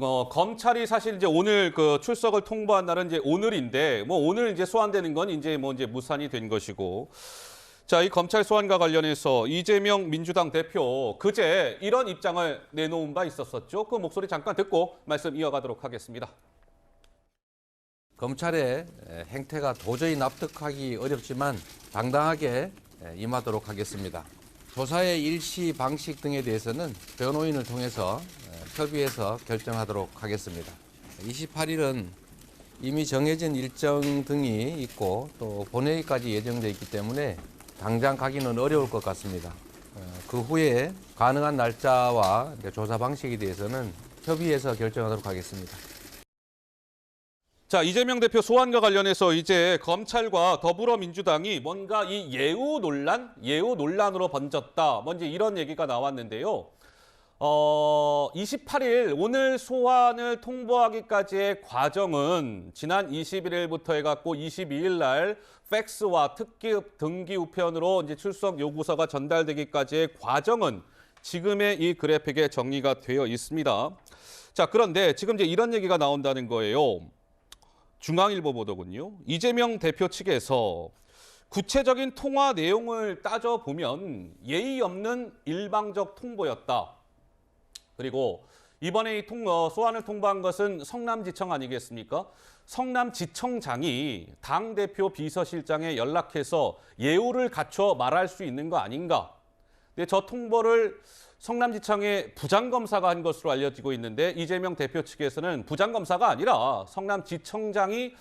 검찰이 사실 이제 오늘 그 출석을 통보한 날은 이제 오늘인데, 뭐 오늘 이제 소환되는 건 이제 무산이 된 것이고. 자, 이 검찰 소환과 관련해서 이재명 민주당 대표 그제 이런 입장을 내놓은 바 있었었죠. 그 목소리 잠깐 듣고 말씀 이어가도록 하겠습니다. 검찰의 행태가 도저히 납득하기 어렵지만 당당하게 임하도록 하겠습니다. 조사의 일시 방식 등에 대해서는 변호인을 통해서 협의해서 결정하도록 하겠습니다. 28일은 이미 정해진 일정 등이 있고 또 본회의까지 예정되어 있기 때문에 당장 가기는 어려울 것 같습니다. 그 후에 가능한 날짜와 조사 방식에 대해서는 협의해서 결정하도록 하겠습니다. 자, 이재명 대표 소환과 관련해서 이제 검찰과 더불어민주당이 뭔가 이 예우 논란으로 번졌다. 먼저 이런 얘기가 나왔는데요. 28일 오늘 소환을 통보하기까지의 과정은 지난 21일부터 해갖고 22일 날 팩스와 특급 등기 우편으로 이제 출석 요구서가 전달되기까지의 과정은 지금의 이 그래픽에 정리가 되어 있습니다. 자, 그런데 지금 이제 이런 얘기가 나온다는 거예요. 중앙일보 보도군요. 이재명 대표 측에서 구체적인 통화 내용을 따져보면 예의 없는 일방적 통보였다. 그리고 이번에 이 소환을 통보한 것은 성남지청 아니겠습니까? 성남지청장이 당대표 비서실장에 연락해서 예우를 갖춰 말할 수 있는 거 아닌가? 근데 저 통보를 성남지청의 부장검사가 한 것으로 알려지고 있는데 이재명 대표 측에서는 부장검사가 아니라 성남지청장이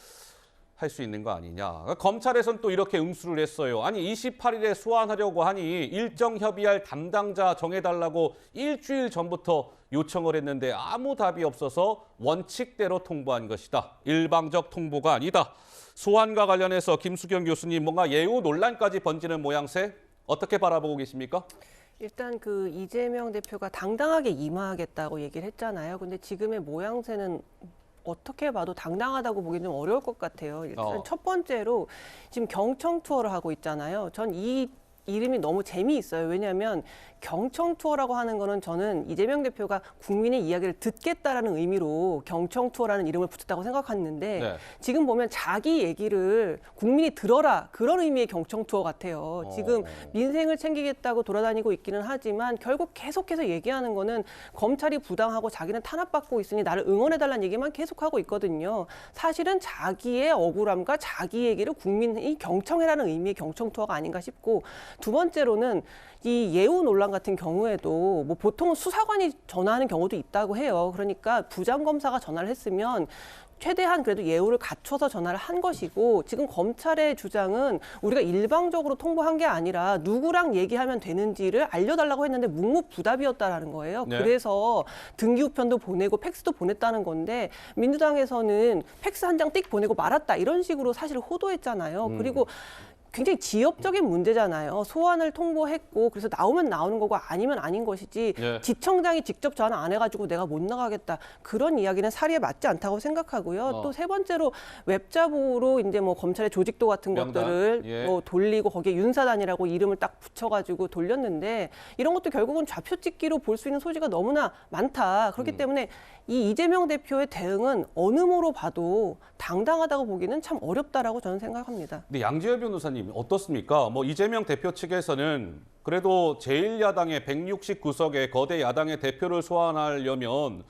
할 수 있는 거 아니냐. 검찰에서는 또 이렇게 응수를 했어요. 아니 28일에 소환하려고 하니 일정 협의할 담당자 정해달라고 일주일 전부터 요청을 했는데 아무 답이 없어서 원칙대로 통보한 것이다. 일방적 통보가 아니다. 소환과 관련해서 김수경 교수님 뭔가 예우 논란까지 번지는 모양새 어떻게 바라보고 계십니까? 일단 그 이재명 대표가 당당하게 임하겠다고 얘기를 했잖아요. 근데 지금의 모양새는 어떻게 봐도 당당하다고 보기는 좀 어려울 것 같아요. 일단 첫 번째로 지금 경청 투어를 하고 있잖아요. 전 이 이름이 너무 재미있어요. 왜냐하면 경청 투어라고 하는 거는 저는 이재명 대표가 국민의 이야기를 듣겠다라는 의미로 경청 투어라는 이름을 붙였다고 생각했는데 네. 지금 보면 자기 얘기를 국민이 들어라 그런 의미의 경청 투어 같아요. 지금 민생을 챙기겠다고 돌아다니고 있기는 하지만 결국 계속해서 얘기하는 거는 검찰이 부당하고 자기는 탄압받고 있으니 나를 응원해달라는 얘기만 계속하고 있거든요. 사실은 자기의 억울함과 자기 얘기를 국민이 경청해라는 의미의 경청 투어가 아닌가 싶고 두 번째로는 이 예우 논란 같은 경우에도 뭐 보통은 수사관이 전화하는 경우도 있다고 해요. 그러니까 부장검사가 전화를 했으면 최대한 그래도 예우를 갖춰서 전화를 한 것이고 지금 검찰의 주장은 우리가 일방적으로 통보한 게 아니라 누구랑 얘기하면 되는지를 알려달라고 했는데 묵묵부답이었다라는 거예요. 네. 그래서 등기우편도 보내고 팩스도 보냈다는 건데 민주당에서는 팩스 한 장 띡 보내고 말았다 이런 식으로 사실 호도했잖아요. 그리고 굉장히 지역적인 문제잖아요. 소환을 통보했고 그래서 나오면 나오는 거고 아니면 아닌 것이지 예. 지청장이 직접 전화 안 해가지고 내가 못 나가겠다 그런 이야기는 사리에 맞지 않다고 생각하고요. 또 세 번째로 웹자보로 이제 뭐 검찰의 조직도 같은 명단. 것들을 예. 뭐 돌리고 거기에 윤사단이라고 이름을 딱 붙여가지고 돌렸는데 이런 것도 결국은 좌표찍기로 볼 수 있는 소지가 너무나 많다. 그렇기 때문에 이 이재명 대표의 대응은 어느 모로 봐도 당당하다고 보기는 참 어렵다라고 저는 생각합니다. 근데 양지열 변호사님 어떻습니까? 뭐 이재명 대표 측에서는 그래도 제1야당의 169석의 거대 야당의 대표를 소환하려면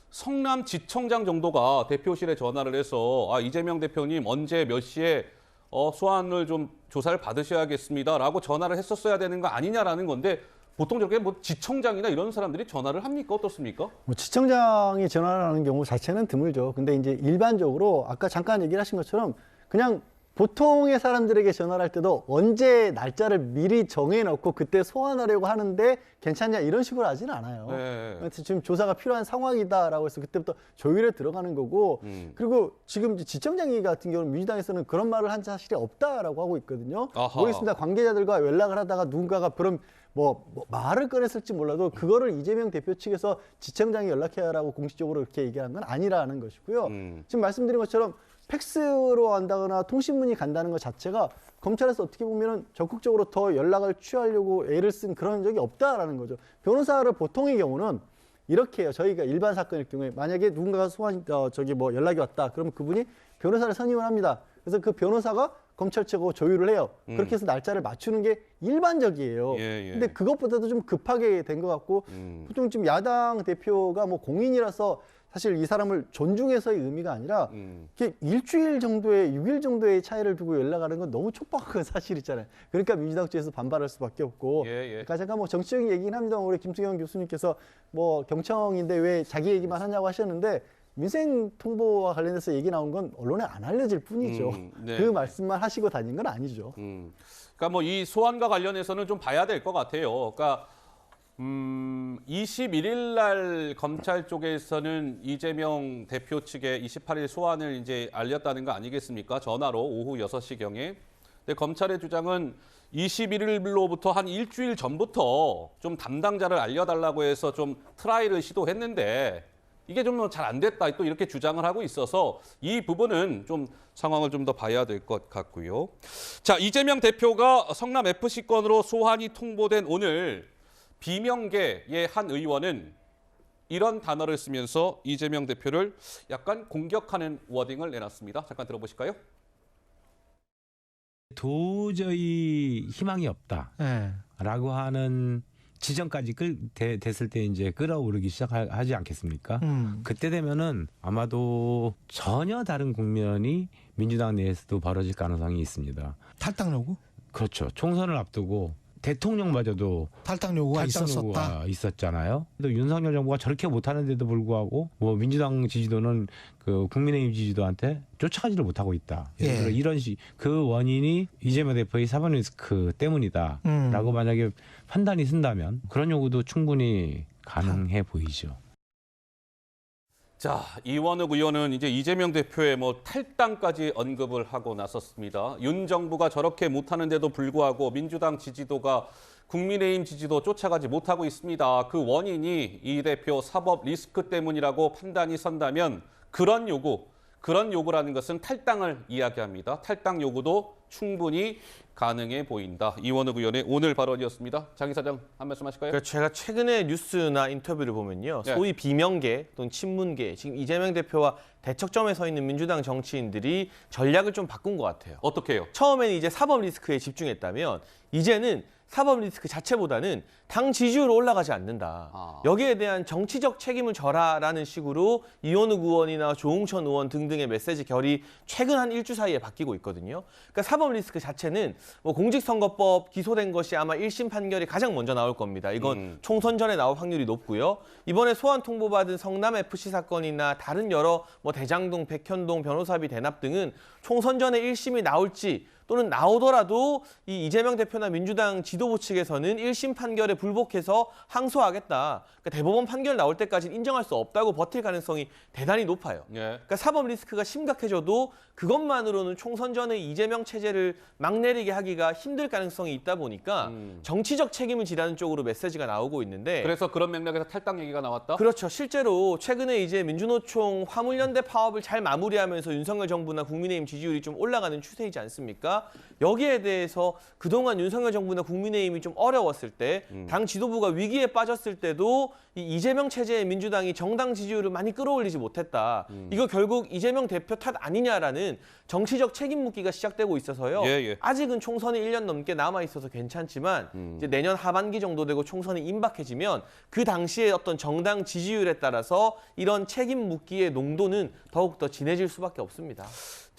성남지청장 정도가 대표실에 전화를 해서 이재명 대표님 언제 몇 시에 소환을 좀 조사를 받으셔야겠습니다라고 전화를 했었어야 되는 거 아니냐라는 건데 보통 저렇게 뭐 지청장이나 이런 사람들이 전화를 합니까? 어떻습니까? 뭐 지청장이 전화를 하는 경우 자체는 드물죠. 근데 이제 일반적으로 아까 잠깐 얘기를 하신 것처럼 그냥 보통의 사람들에게 전화를 할 때도 언제 날짜를 미리 정해놓고 그때 소환하려고 하는데 괜찮냐 이런 식으로 하지는 않아요. 네. 지금 조사가 필요한 상황이다라고 해서 그때부터 조율에 들어가는 거고 그리고 지금 지청장이 같은 경우는 민주당에서는 그런 말을 한 사실이 없다라고 하고 있거든요. 모르겠습니다. 관계자들과 연락을 하다가 누군가가 그런 뭐 말을 꺼냈을지 몰라도 그거를 이재명 대표 측에서 지청장이 연락해라라고 공식적으로 그렇게 얘기하는 건 아니라는 것이고요. 지금 말씀드린 것처럼 팩스로 한다거나 통신문이 간다는 것 자체가 검찰에서 어떻게 보면은 적극적으로 더 연락을 취하려고 애를 쓴 그런 적이 없다라는 거죠. 변호사를 보통의 경우는 이렇게 해요. 저희가 일반 사건일 경우에 만약에 누군가가 연락이 왔다. 그러면 그분이 변호사를 선임을 합니다. 그래서 그 변호사가 검찰 측하고 조율을 해요. 그렇게 해서 날짜를 맞추는 게 일반적이에요. 예. 근데 그것보다도 좀 급하게 된 것 같고 보통 지금 야당 대표가 뭐 공인이라서 사실 이 사람을 존중해서의 의미가 아니라 이게 일주일 정도의 6일 정도의 차이를 두고 연락하는 건 너무 촉박한 사실이잖아요. 그러니까 민주당 쪽에서 반발할 수밖에 없고. 그러니까 제가 뭐 정치적인 얘기긴 합니다. 우리 김수경 교수님께서 뭐 경청인데 왜 자기 얘기만 하냐고 하셨는데 민생 통보와 관련해서 얘기 나온 건 언론에 안 알려질 뿐이죠. 그 말씀만 하시고 다닌 건 아니죠. 그러니까 뭐 이 소환과 관련해서는 좀 봐야 될 것 같아요. 그러니까 21일 날 검찰 쪽에서는 이재명 대표 측에 28일 소환을 이제 알렸다는 거 아니겠습니까? 전화로 오후 6시경에. 근데 검찰의 주장은 21일로부터 한 일주일 전부터 좀 담당자를 알려달라고 해서 좀 트라이를 시도했는데 이게 좀 잘 안 됐다 또 이렇게 주장을 하고 있어서 이 부분은 좀 상황을 좀 더 봐야 될 것 같고요. 자, 이재명 대표가 성남 FC 건으로 소환이 통보된 오늘 비명계의 한 의원은 이런 단어를 쓰면서 이재명 대표를 약간 공격하는 워딩을 내놨습니다. 잠깐 들어보실까요? 도저히 희망이 없다라고 하는 지점까지 됐을 때 이제 끌어오르기 시작하지 않겠습니까? 그때 되면은 아마도 전혀 다른 국면이 민주당 내에서도 벌어질 가능성이 있습니다. 탈당 요구? 그렇죠. 총선을 앞두고 대통령마저도 탈당 요구가 있었었다. 있었잖아요. 또 윤석열 정부가 저렇게 못하는데도 불구하고 뭐 민주당 지지도는 그 국민의힘 지지도한테 쫓아가지를 못하고 있다. 예. 이런 그 원인이 이재명 대표의 사법 리스크 때문이다라고 만약에 판단이 쓴다면 그런 요구도 충분히 가능해 보이죠. 자, 이원욱 의원은 이제 이재명 대표의 뭐 탈당까지 언급을 하고 나섰습니다. 윤 정부가 저렇게 못하는데도 불구하고 민주당 지지도가 국민의힘 지지도 쫓아가지 못하고 있습니다. 그 원인이 이 대표 사법 리스크 때문이라고 판단이 선다면 그런 요구라는 것은 탈당을 이야기합니다. 탈당 요구도 충분히 가능해 보인다. 이원욱 의원의 오늘 발언이었습니다. 장 이사장 한 말씀 하실까요? 그러니까 제가 최근에 뉴스나 인터뷰를 보면요. 네. 소위 비명계 또는 친문계, 지금 이재명 대표와 대척점에 서 있는 민주당 정치인들이 전략을 좀 바꾼 것 같아요. 어떻게 해요? 처음에는 이제 사법 리스크에 집중했다면 이제는 사법 리스크 자체보다는 당 지지율 올라가지 않는다. 여기에 대한 정치적 책임을 져라라는 식으로 이원욱 의원이나 조응천 의원 등등의 메시지 결이 최근 한 일주 사이에 바뀌고 있거든요. 그러니까 사법 리스크 자체는 뭐 공직선거법 기소된 것이 아마 1심 판결이 가장 먼저 나올 겁니다. 이건 총선 전에 나올 확률이 높고요. 이번에 소환 통보받은 성남FC 사건이나 다른 여러 뭐 대장동, 백현동, 변호사비 대납 등은 총선 전에 1심이 나올지 또는 나오더라도 이 이재명 대표나 민주당 지도부 측에서는 1심 판결에 불복해서 항소하겠다. 그러니까 대법원 판결 나올 때까지는 인정할 수 없다고 버틸 가능성이 대단히 높아요. 그러니까 사법 리스크가 심각해져도 그것만으로는 총선 전에 이재명 체제를 막 내리게 하기가 힘들 가능성이 있다 보니까 정치적 책임을 지라는 쪽으로 메시지가 나오고 있는데 그래서 그런 맥락에서 탈당 얘기가 나왔다? 그렇죠. 실제로 최근에 이제 민주노총 화물연대 파업을 잘 마무리하면서 윤석열 정부나 국민의힘 지지율이 좀 올라가는 추세이지 않습니까? 여기에 대해서 그동안 윤석열 정부나 국민의힘이 좀 어려웠을 때 당 지도부가 위기에 빠졌을 때도 이 이재명 체제의 민주당이 정당 지지율을 많이 끌어올리지 못했다. 이거 결국 이재명 대표 탓 아니냐라는 정치적 책임 묻기가 시작되고 있어서요. 아직은 총선이 1년 넘게 남아있어서 괜찮지만 이제 내년 하반기 정도 되고 총선이 임박해지면 그 당시에 어떤 정당 지지율에 따라서 이런 책임 묻기의 농도는 더욱더 진해질 수밖에 없습니다.